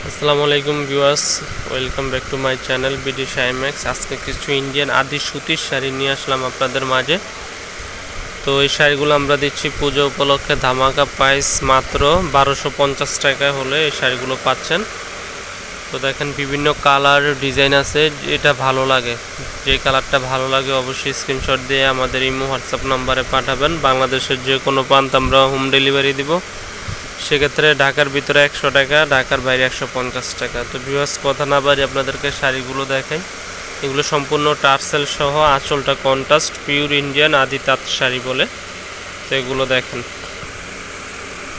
আসসালামু আলাইকুম viewers, welcome back to my channel BD Shymax. আজকে কিছু ইন্ডিয়ান আদি সুতির শাড়ি নিয়ে আসলাম আপনাদের মাঝে। তো এই শাড়িগুলো আমরা দিচ্ছি পুজো উপলক্ষে ধামাকা প্রাইস মাত্র 1250 টাকায় হলে এই শাড়িগুলো পাচ্ছেন। তো দেখেন বিভিন্ন কালার ডিজাইন আছে, এটা ভালো লাগে, যে কালারটা ভালো লাগে অবশ্যই স্ক্রিনশট দিয়ে আমাদের ইমো হোয়াটসঅ্যাপ নাম্বারে পাঠাবেন। বাংলাদেশের যে কোনো প্রান্ত আমরা হোম ডেলিভারি দিব। সেক্ষেত্রে ঢাকার ভিতরে 100 টাকা, ঢাকার বাইরে 150 টাকা। তো ভিউয়ার্স কথা না বাড়ি আপনাদেরকে শাড়িগুলো দেখাই। এগুলো সম্পূর্ণ টার্সেল সহ, আঁচলটা কন্ট্রাস্ট, পিওর ইন্ডিয়ান আদি তাঁত শাড়ি বলে। তো এগুলো দেখেন।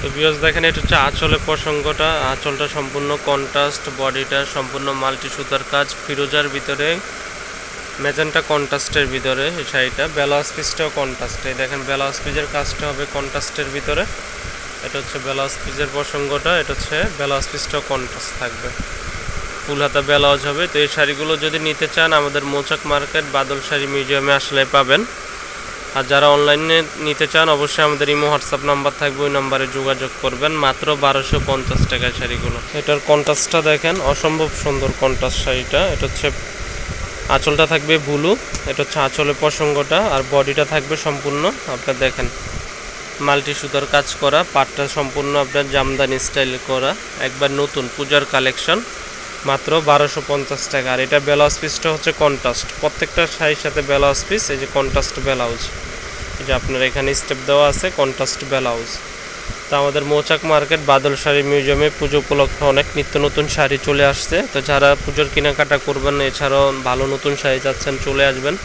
তো ভিউয়ার্স দেখেন, এটা হচ্ছে আঁচলের প্রসঙ্গটা। আঁচলটা সম্পূর্ণ কন্ট্রাস্ট, বডিটা সম্পূর্ণ মাল্টি সুতার কাজ, ফিরোজার ভিতরে ম্যাজেন্টা কন্ট্রাস্টের ভিতরে এই শাড়িটা। ব্লাউজ পিসটাও কন্ট্রাস্ট, এই দেখেন ব্লাউজ পিসের কাজটা হবে কন্ট্রাস্টের ভিতরে। এটা হচ্ছে ব্লাউজ পিসের প্রসঙ্গটা, এটা হচ্ছে ব্লাউজ পিসটাও কন্ট্রাস্ট থাকবে, ফুল হাতা ব্লাউজ হবে। তো এই শাড়িগুলো যদি নিতে চান আমাদের মৌচাক মার্কেট বাদল শাড়ি মিউজিয়ামে আসলে পাবেন। আর যারা অনলাইনে নিতে চান অবশ্যই আমাদের ইমো হোয়াটসঅ্যাপ নাম্বার থাকবে, ওই নাম্বারে যোগাযোগ করবেন। মাত্র 1250 টাকায় শাড়িগুলো। এটার কন্ট্রাস্টটা দেখেন, অসম্ভব সুন্দর কন্ট্রাস্ট শাড়িটা। এটা হচ্ছে আঁচলটা থাকবে ব্লু, এটা হচ্ছে আঁচলের প্রসঙ্গটা, আর বডিটা থাকবে সম্পূর্ণ আপনার দেখেন মাল্টি সুতার কাজ করা, পাটটা সম্পূর্ণ আপনার জামদানি স্টাইল করা, একবার নতুন পূজার কালেকশন। মাত্র 1250 টাকা। আর এটা ব্লাউজ পিসটা হচ্ছে কন্ট্রাস্ট, প্রত্যেকটা শাড়ির সাথে ব্লাউজ পিস, এই যে কন্ট্রাস্ট ব্লাউজ, এই যে আপনার এখানে স্টেপ দেওয়া আছে কন্ট্রাস্ট ব্লাউজ। তো আমাদের মৌচাক মার্কেট বাদল শাড়ি মিউজিয়ামে পুজো উপলক্ষে অনেক নিত্য নতুন শাড়ি চলে আসছে। তো যারা পুজোর কেনাকাটা করবেন, এছাড়াও ভালো নতুন শাড়ি চাচ্ছেন, চলে আসবেন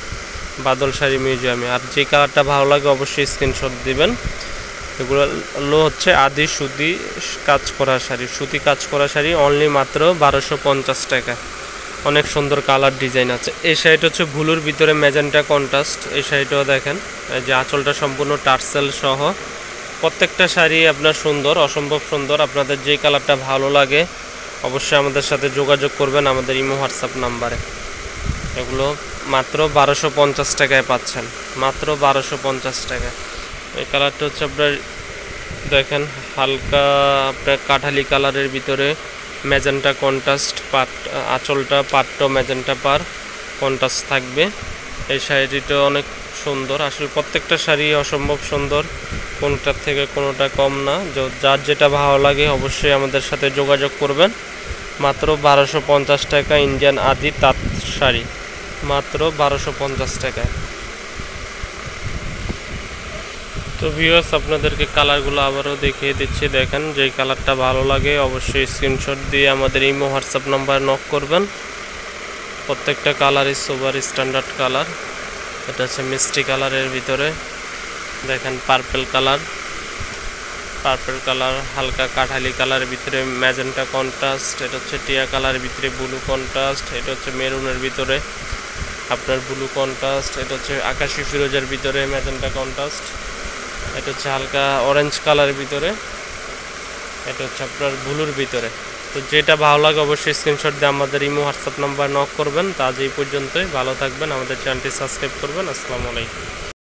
বাদল শাড়ি মিউজিয়ামে। আর যে কালারটা ভালো লাগে অবশ্যই স্ক্রিনশট দিবেন। এগুলো হচ্ছে আদি সুতি কাজ করা শাড়ি, সুতি কাজ করা শাড়ি, অনলি মাত্র 1250 টাকা। অনেক সুন্দর কালার ডিজাইন আছে। এই শাড়িটা হচ্ছে ব্লুর ভিতরে ম্যাজেন্টা কন্ট্রাস্ট। এই শাড়িটাও দেখেন, এই যে আঁচলটা সম্পূর্ণ টার্সেল সহ। প্রত্যেকটা শাড়ি আপনার সুন্দর, অসম্ভব সুন্দর। আপনাদের যে কালারটা ভালো লাগে অবশ্যই আমাদের সাথে যোগাযোগ করবেন আমাদের ইমো হোয়াটসঅ্যাপ নাম্বারে। এগুলো মাত্র 1250 টাকায় পাচ্ছেন, মাত্র 1250 টাকা। এই কালারটা হচ্ছে আপনার দেখেন হালকা আপনার কাঠালি কালারের ভিতরে ম্যাজেন্টা কন্ট্রাস্ট, পাট আঁচলটা পাটটা ম্যাজেন্টা পার কন্ট্রাস্ট থাকবে। এই শাড়িটা অনেক সুন্দর, আসলে প্রত্যেকটা শাড়ি অসম্ভব সুন্দর, কোনটার থেকে কোনোটা কম না। যার যেটা ভালো লাগে অবশ্যই আমাদের সাথে যোগাযোগ করবেন। মাত্র 1250 টাকা ইন্ডিয়ান আদি তাঁত শাড়ি, মাত্র 1250 টাকায়। তো ভিউয়ার্স আপনাদেরকে কালারগুলো আবারও দেখিয়ে দিচ্ছি। দেখেন, যেই কালারটা ভালো লাগে অবশ্যই স্ক্রিনশট দিয়ে আমাদের ইমো হোয়াটসঅ্যাপ নাম্বার নক করবেন। প্রত্যেকটা কালারই সুপার স্ট্যান্ডার্ড কালার। এটা হচ্ছে মিষ্টি কালারের ভিতরে দেখেন পার্পেল কালার, পার্পেল কালার, হালকা কাঠালি কালারের ভিতরে ম্যাজেন্টা কন্ট্রাস্ট। এটা হচ্ছে টিয়া কালারের ভিতরে ব্লু কন্ট্রাস্ট। এটা হচ্ছে মেরুনের ভিতরে আপনার ব্লু কন্ট্রাস্ট। এটা হচ্ছে আকাশি ফিরোজের ভিতরে ম্যাজেন্টা কন্ট্রাস্ট। এটা হচ্ছে হালকা অরেঞ্জ কালারের ভিতরে, এটা হচ্ছে আপনার ব্লুর ভিতরে। তো যেটা ভালো লাগে অবশ্যই স্ক্রিনশট দিয়ে আমাদের ইমো হোয়াটসঅ্যাপ নাম্বার নক করবেন। তা আজ এই পর্যন্তই, ভালো থাকবেন, আমাদের চ্যানেলটি সাবস্ক্রাইব করবেন। আসসালামু আলাইকুম।